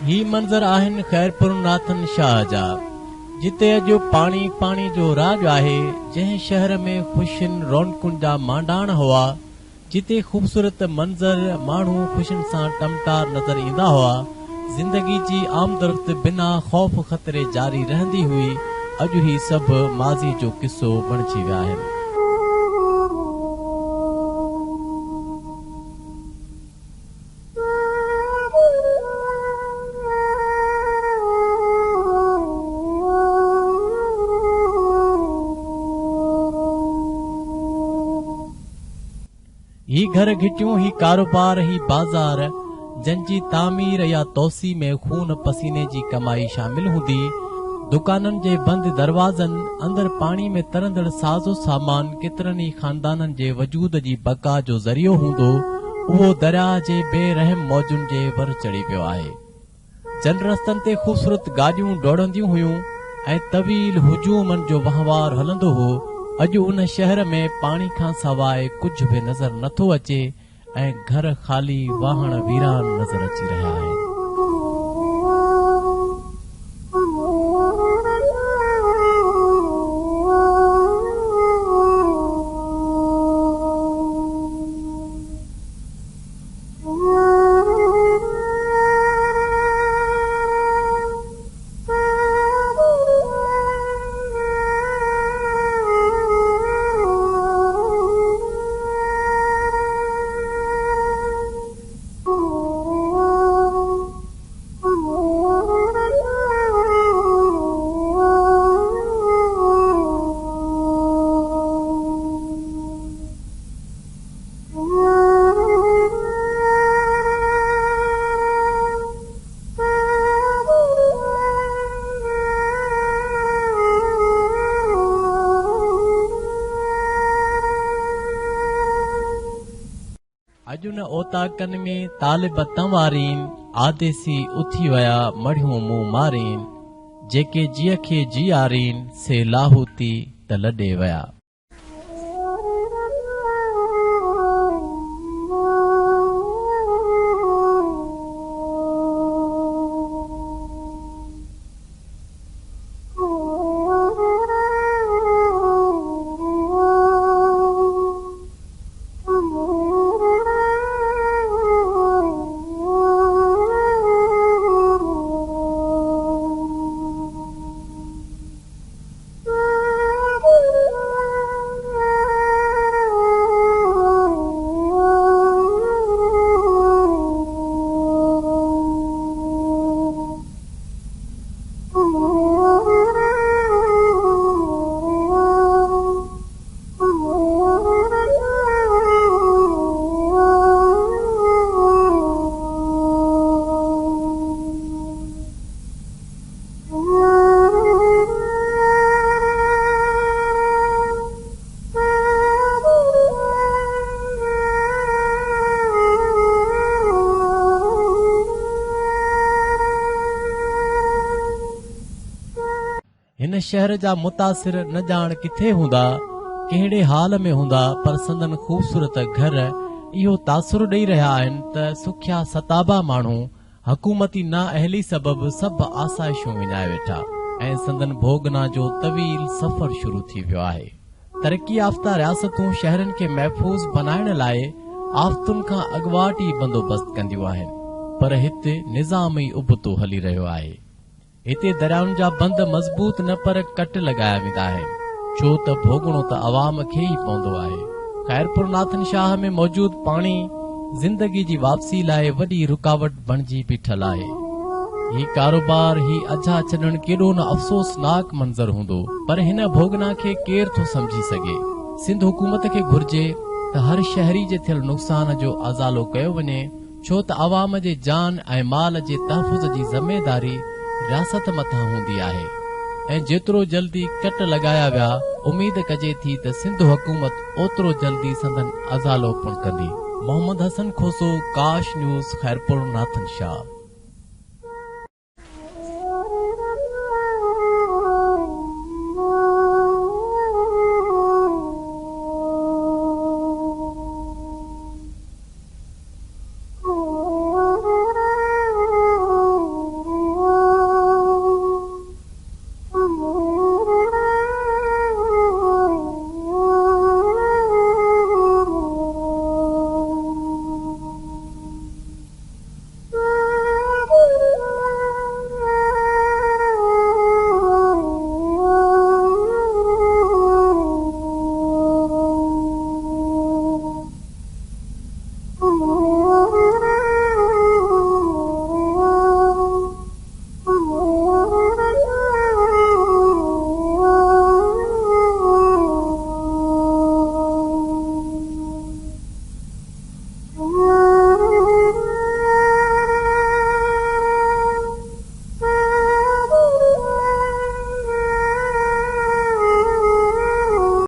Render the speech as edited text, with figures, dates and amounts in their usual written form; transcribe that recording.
ही मंज़र आहिनि खैरपुर नाथन शाह जा, जिते अॼु पाणी पाणी जो राज आहे। जंहिं शहर में ख़ुशियुनि रौनकुनि जा मांडाण हुआ, जिते ख़ूबसूरत मंज़र माण्हू ख़ुशियुनि सां टमटार नज़र ईंदा हुआ। ज़िंदगी जी आमदरफ़्त बिना ख़ौफ़ ख़तरे जारी रहंदी हुई। अॼु ही सभु माज़ी जो किस्सो बणिजी विया आहिनि। ही घर घिटियूं, ही कारोबार, ही बाज़ार, जंहिंजी तामीर या तोसी में खून पसीने जी कमाई शामिल हूंदी। दुकाननि जे बंदि दरवाज़नि अंदरि पाणी में तरंदड़ साज़ो सामान केतिरनि ई ख़ानदाननि जे वजूद जी बका जो ज़रियो हूंदो, उहो दरिया जे बेरहम मौजुनि जे वर चढ़ी पियो आहे। जन रस्तनि ते ख़ूबसूरत गाॾियूं डोड़ंदियूं हुयूं ऐं तवील हुजूमनि जो वहिंवार हलंदो हो। अॼु उन शहर में पाणी खां सवाइ कुझु बि नज़र नथो अचे ऐं घर ख़ाली वाहण वीरान नज़र अची रहिया आहिनि। अॼु न ओताकनि में तालिब तंवारीन, आदेसी उथी विया मढ़ियूं मुंहुं मारीन, जेके जीअ खे जीआरीन से लाहूती त लॾे विया। हिन शहर जा मुतासिर न ॼाण किथे हूंदा, कहिड़े हाल में हूंदा, पर संदन ख़ूबसूरत घर इहो तासुर ॾेई रहिया आहिनि त सुखिया सताबा माण्हू हुकूमती नाअहली सबबि सभु आसाइशूं विञाए वेठा ऐं संदन भोगना जो तवील सफ़र शुरू थी वियो आहे। तरक़ी याफ़्ता रियासतूं शहरनि खे महफ़ूज़ बनाइण लाइ आफ़तुनि खां अॻुवाट ई बंदोबस्त कंदियूं आहिनि, पर हिते निज़ाम ई उबतो हली रहियो आहे। हिते दरियाउनि जा बंद मज़बूत न पर कट लॻाया वेंदा आहिनि, छो त भोगणो त अवाम खे ई पवंदो आहे। खैरपुर नाथन शाह में मौजूद पाणी ज़िंदगी जी वापसी लाइ वॾी रुकावट बणिजी बीठल आहे। ही कारोबार, ही अझा छॾण केॾो न अफ़सोसनाक मंज़र हूंदो, पर हिन भोगना खे केरु थो समझी सघे। सिंध हुकूमत खे घुर्जे त हर शहरी जे थियल नुक़सान जो अज़ालो कयो वञे, छो त अवाम जे जान ऐं माल जे तहफ़ुज़ जी ज़िमेदारी रियासत मथां हूंदी आहे ऐं जेतिरो जल्दी कट लॻाया विया, उमीद कजे थी त सिंध हुकूमत ओतिरो जल्दी संदन अज़ालो पिणु कंदी। मोहम्मद हसन खोसो, काश न्यूज़, खैरपुर नाथन शाह।